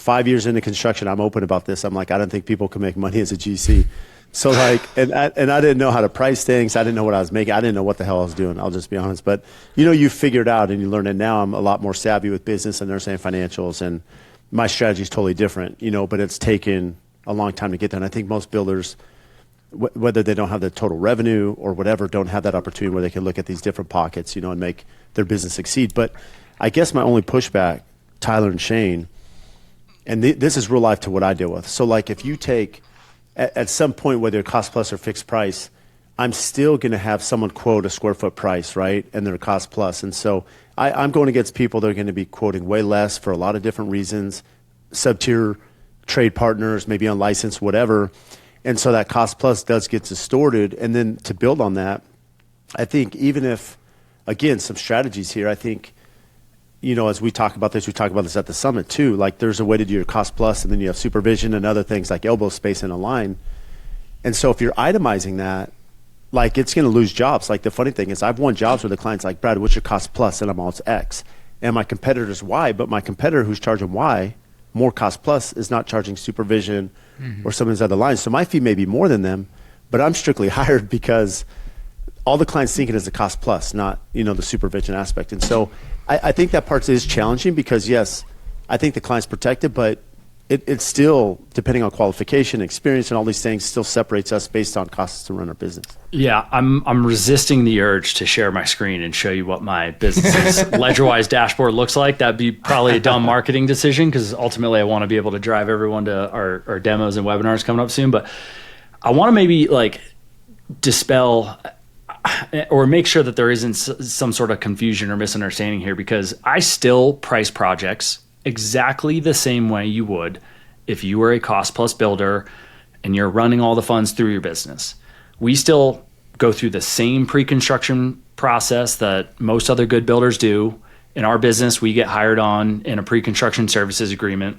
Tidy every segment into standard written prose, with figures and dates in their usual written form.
5 years into construction, I'm open about this. I'm like, I don't think people can make money as a GC. So like, and I didn't know how to price things. I didn't know what I was making. I didn't know what the hell I was doing. I'll just be honest. But you figured out and you learn it now. I'm a lot more savvy with business and understanding financials, and my strategy is totally different, but it's taken a long time to get there. And I think most builders, whether they don't have the total revenue or whatever, don't have that opportunity where they can look at these different pockets, and make their business succeed. But I guess my only pushback, Tyler and Shane, and this is real life to what I deal with. So like if you take, at some point, whether cost plus or fixed price, I'm still going to have someone quote a square foot price, right? And they're cost plus. And so I'm going against people that are going to be quoting way less for a lot of different reasons, sub-tier trade partners, maybe unlicensed, whatever. And so that cost plus does get distorted. And then to build on that, I think even if, again, some strategies here, I think, as we talk about this at the summit too, like there's a way to do your cost plus, and then you have supervision and other things like elbow space in a line. And so if you're itemizing that, like it's going to lose jobs. Like the funny thing is I've won jobs where the client's like, Brad, what's your cost plus? And I'm all, it's X. And my competitor's Y, but my competitor who's charging Y, more cost plus, is not charging supervision or some of these other lines. So my fee may be more than them, but I'm strictly hired because all the client's thinking is the cost plus, not, the supervision aspect. And so I think that part is challenging because, yes, I think the client's protected, but it's still, depending on qualification, experience, and all these things, still separates us based on costs to run our business. Yeah, I'm resisting the urge to share my screen and show you what my business's LedgerWise dashboard looks like. That'd be probably a dumb marketing decision because ultimately I want to be able to drive everyone to our demos and webinars coming up soon. But I want to maybe like dispel or make sure that there isn't some sort of confusion or misunderstanding here, because I still price projects exactly the same way you would if you were a cost plus builder and you're running all the funds through your business. We still go through the same pre-construction process that most other good builders do. In our business, we get hired on in a pre-construction services agreement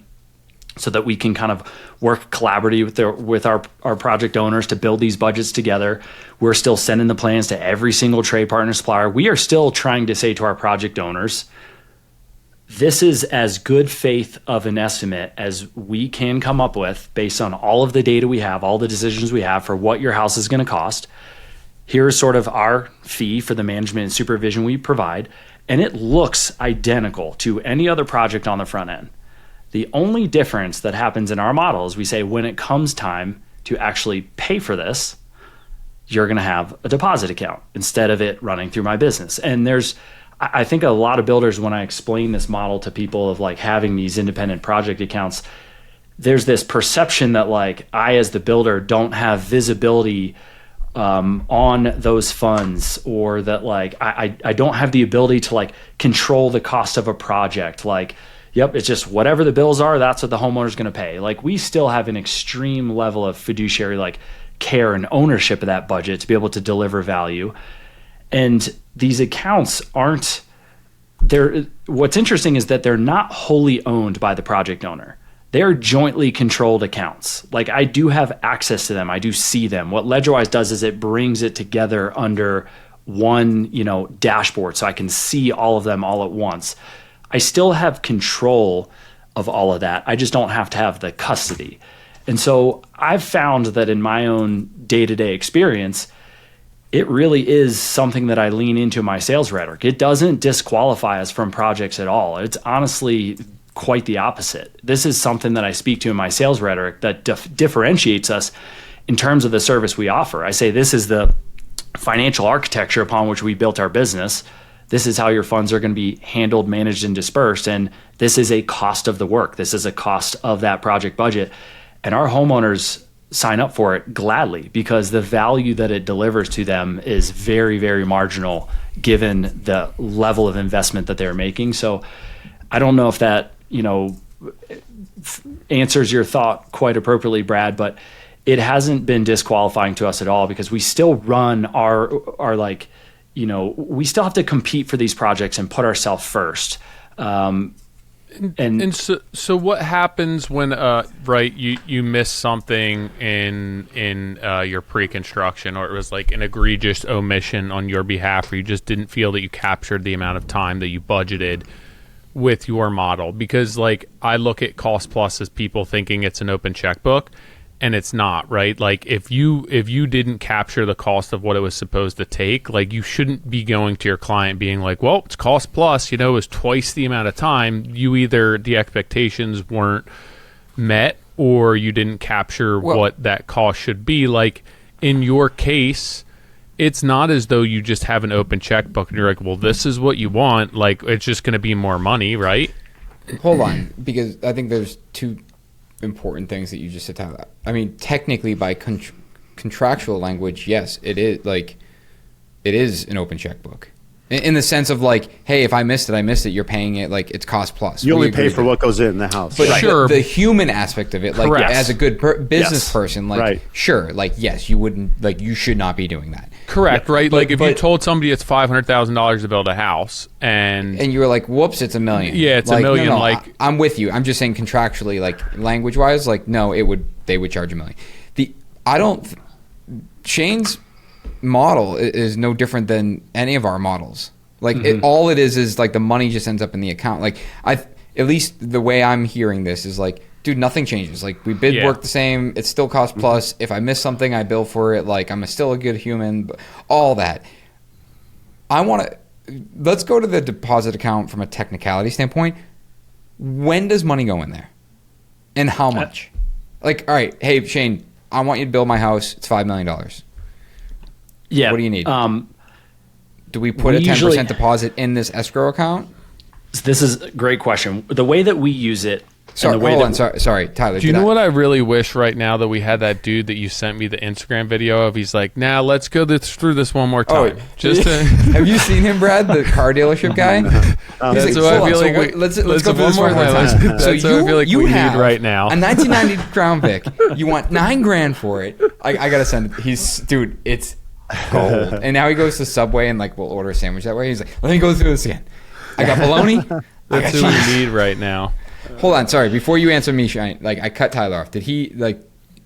so that we can kind of work collaboratively with our project owners to build these budgets together. We're still sending the plans to every single trade partner supplier. We are still trying to say to our project owners, this is as good faith of an estimate as we can come up with based on all of the data we have, all the decisions we have for what your house is going to cost. Here's sort of our fee for the management and supervision we provide, and it looks identical to any other project on the front end. The only difference that happens in our model is we say when it comes time to actually pay for this, you're going to have a deposit account instead of it running through my business. And I think a lot of builders, when I explain this model to people of like having these independent project accounts, there's this perception that like I, as the builder, don't have visibility on those funds, or that like I don't have the ability to like control the cost of a project. Like, yep, it's just whatever the bills are, that's what the homeowner's going to pay. Like we still have an extreme level of fiduciary like care and ownership of that budget to be able to deliver value. And these accounts aren't there. What's interesting is that they're not wholly owned by the project owner. They're jointly controlled accounts. Like I do have access to them. I do see them. What LedgerWise does is it brings it together under one, dashboard, so I can see all of them all at once. I still have control of all of that. I just don't have to have the custody. And so I've found that in my own day-to-day experience, it really is something that I lean into my sales rhetoric. It doesn't disqualify us from projects at all. It's honestly quite the opposite. This is something that I speak to in my sales rhetoric that differentiates us in terms of the service we offer. I say this is the financial architecture upon which we built our business. This is how your funds are going to be handled, managed, and dispersed. And this is a cost of the work. This is a cost of that project budget. And our homeowners sign up for it gladly because the value that it delivers to them is very, very marginal given the level of investment that they're making. So I don't know if that, answers your thought quite appropriately, Brad, but it hasn't been disqualifying to us at all because we still run our like, we still have to compete for these projects and put ourselves first. And so what happens when you miss something in your pre-construction, or it was like an egregious omission on your behalf, or you just didn't feel that you captured the amount of time that you budgeted? with your model, because like I look at cost plus as people thinking it's an open checkbook, and it's not, right? Like if you didn't capture the cost of what it was supposed to take, like you shouldn't be going to your client being like, well, it's cost plus, you know, it's twice the amount of time. You either the expectations weren't met or you didn't capture what that cost should be. Like in your case, it's not as though you just have an open checkbook and you're like, well, this is what you want. Like it's just going to be more money, right? Hold on, because I think there's two important things that you just said to that. I mean, technically by contractual language, yes, it is like it is an open checkbook in the sense of like, hey, if I missed it, you're paying it like it's cost plus. You only pay for what goes in the house. But sure, the human aspect of it, like correct. as a good business person, like right. sure, like yes, you wouldn't, like you should not be doing that. Correct, right? But- like if you but- told somebody it's $500,000 to build a house and And you were like, whoops, it's $1 million. Yeah, it's like, $1 million, No, like- I'm with you. I'm just saying contractually, like language wise, like no, they would charge $1 million. Shane's model is no different than any of our models. Like all it is like the money just ends up in the account. Like at least the way I'm hearing this is like, dude, nothing changes. Like we bid work the same. It's still cost plus. If I miss something, I bill for it. Like I'm still a good human. But all that. Let's go to the deposit account from a technicality standpoint. When does money go in there? And how much? Like, all right, hey, Shane, I want you to build my house. It's $5 million. Yeah. What do you need? Do we put we a 10% usually- deposit in this escrow account? This is a great question. The way that we use it. Sorry, and the way hold that on. Sorry, Tyler. do you know what I really wish right now, that we had that dude that you sent me the Instagram video of? He's like, now let's go through this one more time. Just to, Have you seen him, Brad, the car dealership guy? That's what I feel like. Let's go through this one more time. That's what I feel like we need right now. A 1990 Crown Vic. You want $9,000 for it. I gotta send it. Dude, it's gold. And now he goes to Subway and like we'll order a sandwich that way. He's like, let me go through this again. I got bologna. I got That's what cheese. we need right now. Hold on, sorry. Before you answer me, Shane, like I cut Tyler off. Did he like?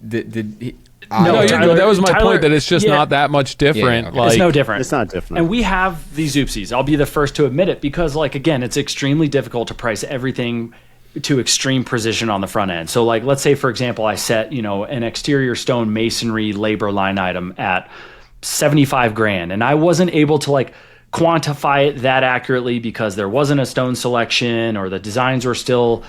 Did he? No, No, you're Tyler- good. That was my Tyler- point. That it's just yeah. not that much different. Yeah, okay. Like, It's no different. It's not different. And we have these oopsies. I'll be the first to admit it because, like, again, it's extremely difficult to price everything to extreme precision on the front end. So, like, let's say, for example, I set, an exterior stone masonry labor line item at $75,000, and I wasn't able to like quantify it that accurately because there wasn't a stone selection or the designs were still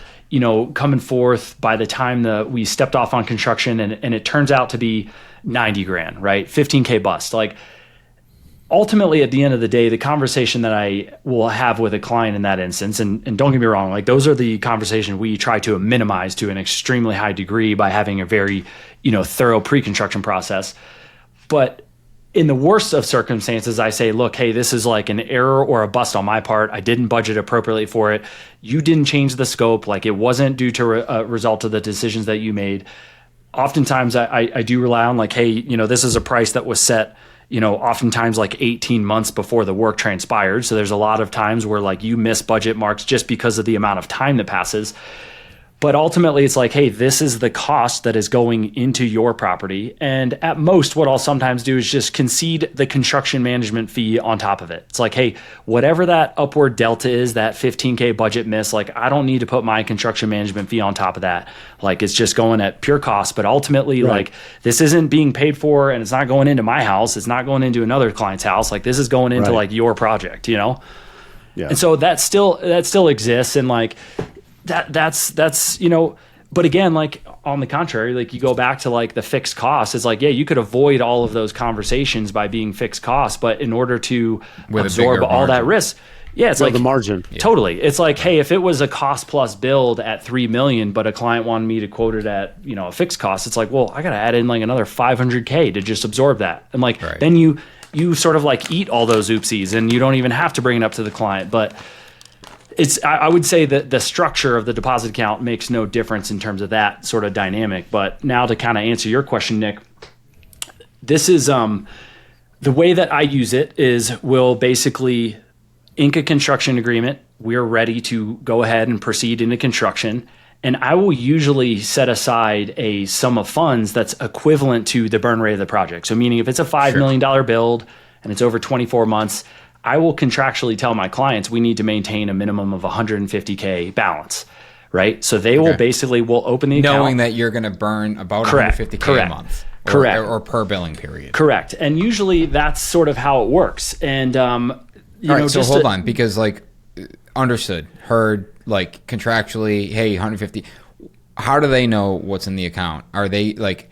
coming forth by the time that we stepped off on construction, and it turns out to be $90,000, right? $15K bust. Like ultimately at the end of the day, the conversation that I will have with a client in that instance, and don't get me wrong, like those are the conversations we try to minimize to an extremely high degree by having a very, thorough pre-construction process. But in the worst of circumstances, I say, look, hey, this is like an error or a bust on my part. I didn't budget appropriately for it. You didn't change the scope. Like it wasn't due to a result of the decisions that you made. Oftentimes I do rely on like, hey, this is a price that was set, oftentimes like 18 months before the work transpired. So there's a lot of times where like you miss budget marks just because of the amount of time that passes. But ultimately, it's like, hey, this is the cost that is going into your property. And at most, what I'll sometimes do is just concede the construction management fee on top of it. It's like, hey, whatever that upward delta is, that $15K budget miss, like I don't need to put my construction management fee on top of that. Like it's just going at pure cost. But ultimately, like this isn't being paid for and it's not going into my house. It's not going into another client's house. Like this is going into like your project, Yeah. And so that still exists. And like, that's but again, like on the contrary, like you go back to like the fixed costs, it's like, yeah, you could avoid all of those conversations by being fixed costs, but in order to absorb all that risk, it's like the margin. Totally. It's like, hey, if it was a cost plus build at 3 million, but a client wanted me to quote it at, a fixed cost, it's like, well, I got to add in like another 500K to just absorb that. And like, then you sort of like eat all those oopsies and you don't even have to bring it up to the client. But I would say that the structure of the deposit account makes no difference in terms of that sort of dynamic. But now to kind of answer your question, Nick, this is the way that I use it is we'll basically ink a construction agreement. We're ready to go ahead and proceed into construction. And I will usually set aside a sum of funds that's equivalent to the burn rate of the project. So meaning if it's a $5 million build and it's over 24 months, I will contractually tell my clients we need to maintain a minimum of 150K balance, right? So they will basically will open the account. Knowing that you're going to burn about 150K a month. Correct. Or per billing period. Correct. And usually that's sort of how it works. And, so hold on, because like, understood, heard, like contractually, hey, 150. How do they know what's in the account? Are they like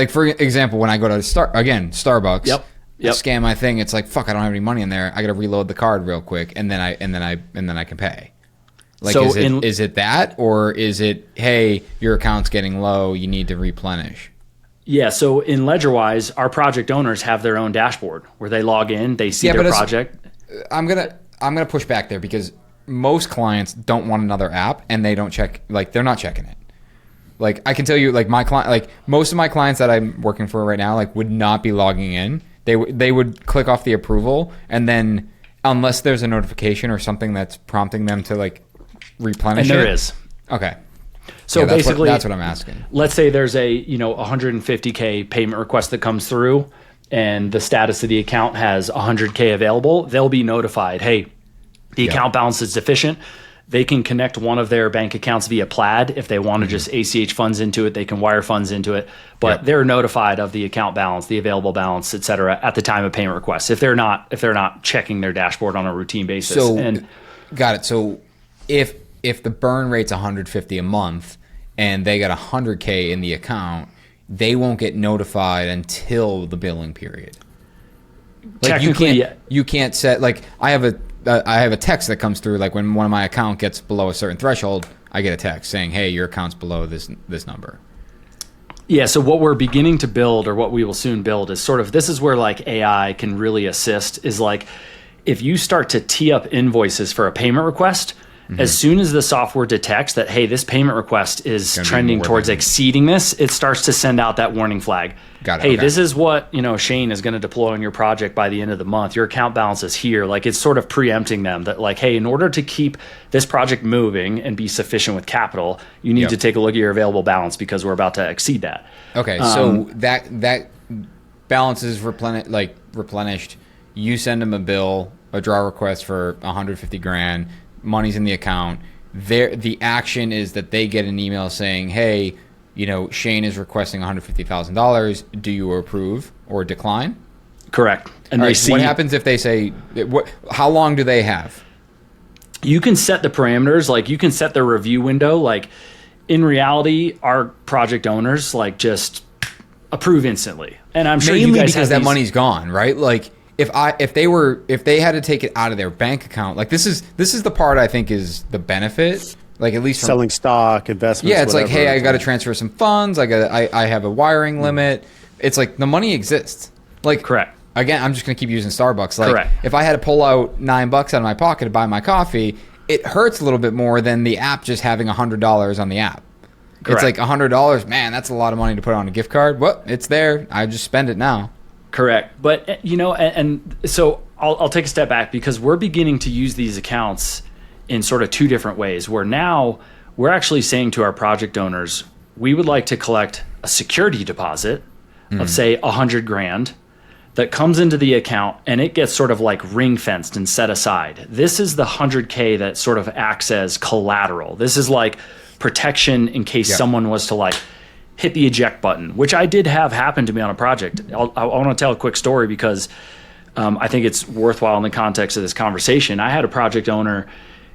for example, when I go to Starbucks, Yep. Scan my thing, it's like, fuck, I don't have any money in there. I got to reload the card real quick, and then I can pay. Like, so is it that, or is it, hey, your account's getting low, you need to replenish? Yeah, so in LedgerWise, our project owners have their own dashboard where they log in, they see their project. I'm gonna push back there, because most clients don't want another app, and they don't check, like they're not checking it. Like, I can tell you, like my client, like most of my clients that I'm working for right now, like would not be logging in. They would click off the approval, and then unless there's a notification or something that's prompting them to like replenish and there is. Okay. So yeah, basically, that's what I'm asking. Let's say there's a 150K payment request that comes through, and the status of the account has 100K available. They'll be notified, hey, the account balance is deficient. They can connect one of their bank accounts via Plaid. If they want to just ACH funds into it, they can wire funds into it. But they're notified of the account balance, the available balance, et cetera, at the time of payment request. If they're not checking their dashboard on a routine basis. So, got it. So if the burn rate's 150 a month and they got 100K in the account, they won't get notified until the billing period. Like, you can't set, like, I have a text that comes through, like when one of my account gets below a certain threshold, I get a text saying, hey, your account's below this number. Yeah, so what we're beginning to build, or what we will soon build, is sort of, this is where like AI can really assist, is like if you start to tee up invoices for a payment request, as soon as the software detects that, hey, this payment request is trending towards exceeding this, it starts to send out that warning flag. Got it. Hey, this is what Shane is going to deploy on your project by the end of the month. Your account balance is here. Like, it's sort of preempting them that, like, hey, in order to keep this project moving and be sufficient with capital, you need to take a look at your available balance, because we're about to exceed that. Okay, so that balance is replenished. You send them a bill, a draw request for 150 grand. Money's in the account. The action is that they get an email saying, hey, Shane is requesting $150,000. Do you approve or decline? Correct. And they see. What happens if they say, how long do they have? You can set the parameters, like you can set the review window. Like, in reality, our project owners like just approve instantly. And I'm sure mainly you guys because have that money's gone, right? Like, if they had to take it out of their bank account, like this is the part I think is the benefit, like at least from selling stock, investments. Yeah, it's whatever. like, hey, I got to transfer some funds. I have a wiring limit. It's like the money exists. Like, correct. Again, I'm just gonna keep using Starbucks. Like, correct. If I had to pull out $9 out of my pocket to buy my coffee, it hurts a little bit more than the app just having $100 on the app. Correct. It's like $100. Man, that's a lot of money to put on a gift card. Well, it's there. I just spend it now. Correct. But, and so I'll take a step back, because we're beginning to use these accounts in sort of two different ways, where now we're actually saying to our project owners, we would like to collect a security deposit of, say, 100 grand that comes into the account, and it gets sort of like ring fenced and set aside. This is the 100K that sort of acts as collateral. This is like protection in case someone was to like hit the eject button, which I did have happen to me on a project. I want to tell a quick story, because I think it's worthwhile in the context of this conversation. I had a project owner.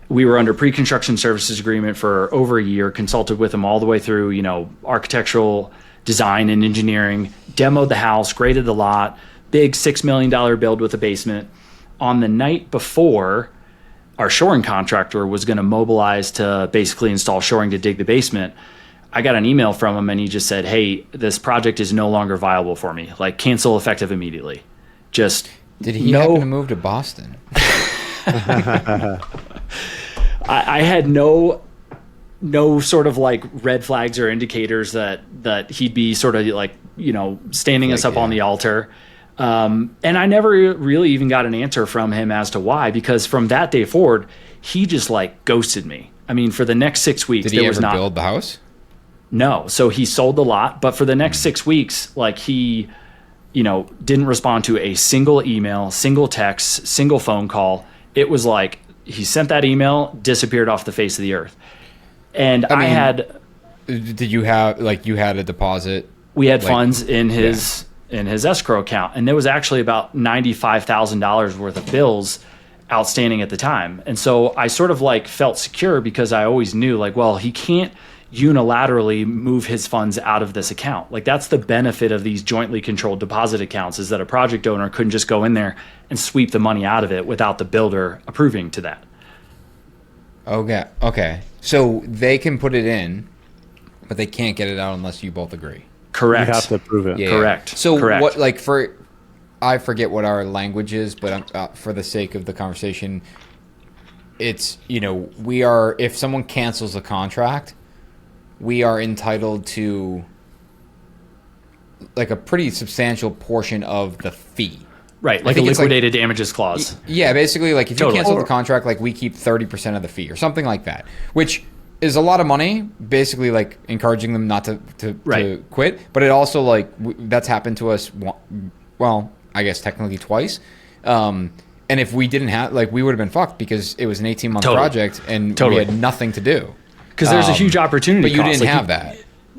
We were under pre-construction services agreement for over a year, consulted with them all the way through, architectural design and engineering, demoed the house, graded the lot, big $6 million build with a basement. On the night before, our shoring contractor was going to mobilize to basically install shoring to dig the basement, I got an email from him, and he just said, hey, this project is no longer viable for me. Like, cancel effective immediately. Just Did he happen to move to Boston? I had no sort of like red flags or indicators that he'd be sort of like, standing us up on the altar. And I never really even got an answer from him as to why, because from that day forward, he just like ghosted me. I mean, for the next 6 weeks, Did he ever build the house? No. So he sold the lot, but for the next 6 weeks, like he didn't respond to a single email, single text, single phone call. It was like he sent that email, disappeared off the face of the earth. And I had... Did you have, you had a deposit? We had funds in his escrow account, and there was actually about $95,000 worth of bills outstanding at the time. And so I sort of felt secure because I always knew he can't unilaterally move his funds out of this account. That's the benefit of these jointly controlled deposit accounts, is that a project owner couldn't just go in there and sweep the money out of it without the builder approving to that. Okay. So they can put it in, but they can't get it out unless you both agree. Correct. You have to approve it. Yeah. Correct. So Correct. what, I forget what our language is, but for the sake of the conversation, it's, if someone cancels a contract, we are entitled to a pretty substantial portion of the fee. Right, a liquidated damages clause. Yeah, basically, if you cancel the contract, we keep 30% of the fee or something like that, which is a lot of money, basically encouraging them not to quit. But it also that's happened to us, well, I guess technically twice. And if we didn't have, we would have been fucked because it was an 18-month project and we had nothing to do. Because there's a huge opportunity but you cost. didn't have that.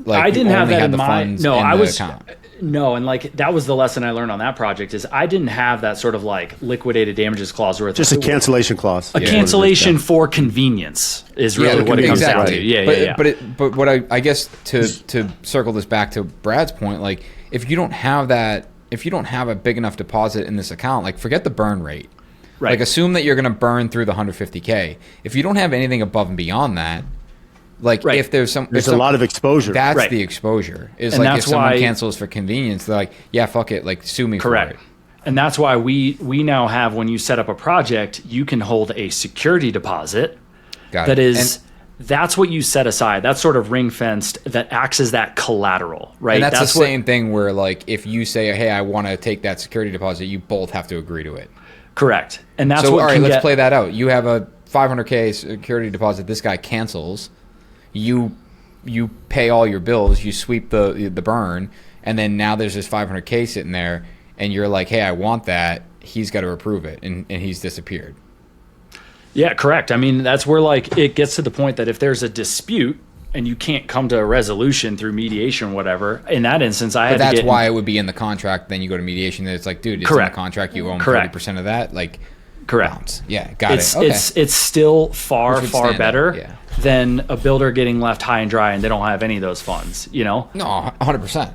I didn't have that in my... No, I was... Account. No, and that was the lesson I learned on that project, is I didn't have that sort of liquidated damages clause. Where just a cancellation clause. A cancellation for convenience is really what it comes down to. Yeah. But what I guess to circle this back to Brad's point, if you don't have a big enough deposit in this account, forget the burn rate. Right. Assume that you're going to burn through the 150K. If you don't have anything above and beyond that, if there's a lot of exposure. That's the exposure. Is and if someone cancels for convenience, they're yeah, fuck it, sue me for it. And that's why we now have, when you set up a project, you can hold a security deposit. That's what you set aside. That's sort of ring fenced, that acts as that collateral, right? And that's the same thing where if you say, hey, I want to take that security deposit, you both have to agree to it. Correct. And that's all right, let's play that out. You have a $500K security deposit. This guy cancels. You pay all your bills. You sweep the burn, and then now there's this $500K sitting there, and you're hey, I want that. He's got to approve it, and he's disappeared. Yeah, correct. I mean, that's where it gets to the point that if there's a dispute and you can't come to a resolution through mediation or whatever, in that instance, that's why it would be in the contract. Then you go to mediation. Then it's dude, it's in the contract. You own 30% of that. Correct. Bounce. Yeah, got it. Okay. It's still far better than a builder getting left high and dry and they don't have any of those funds. No, 100%.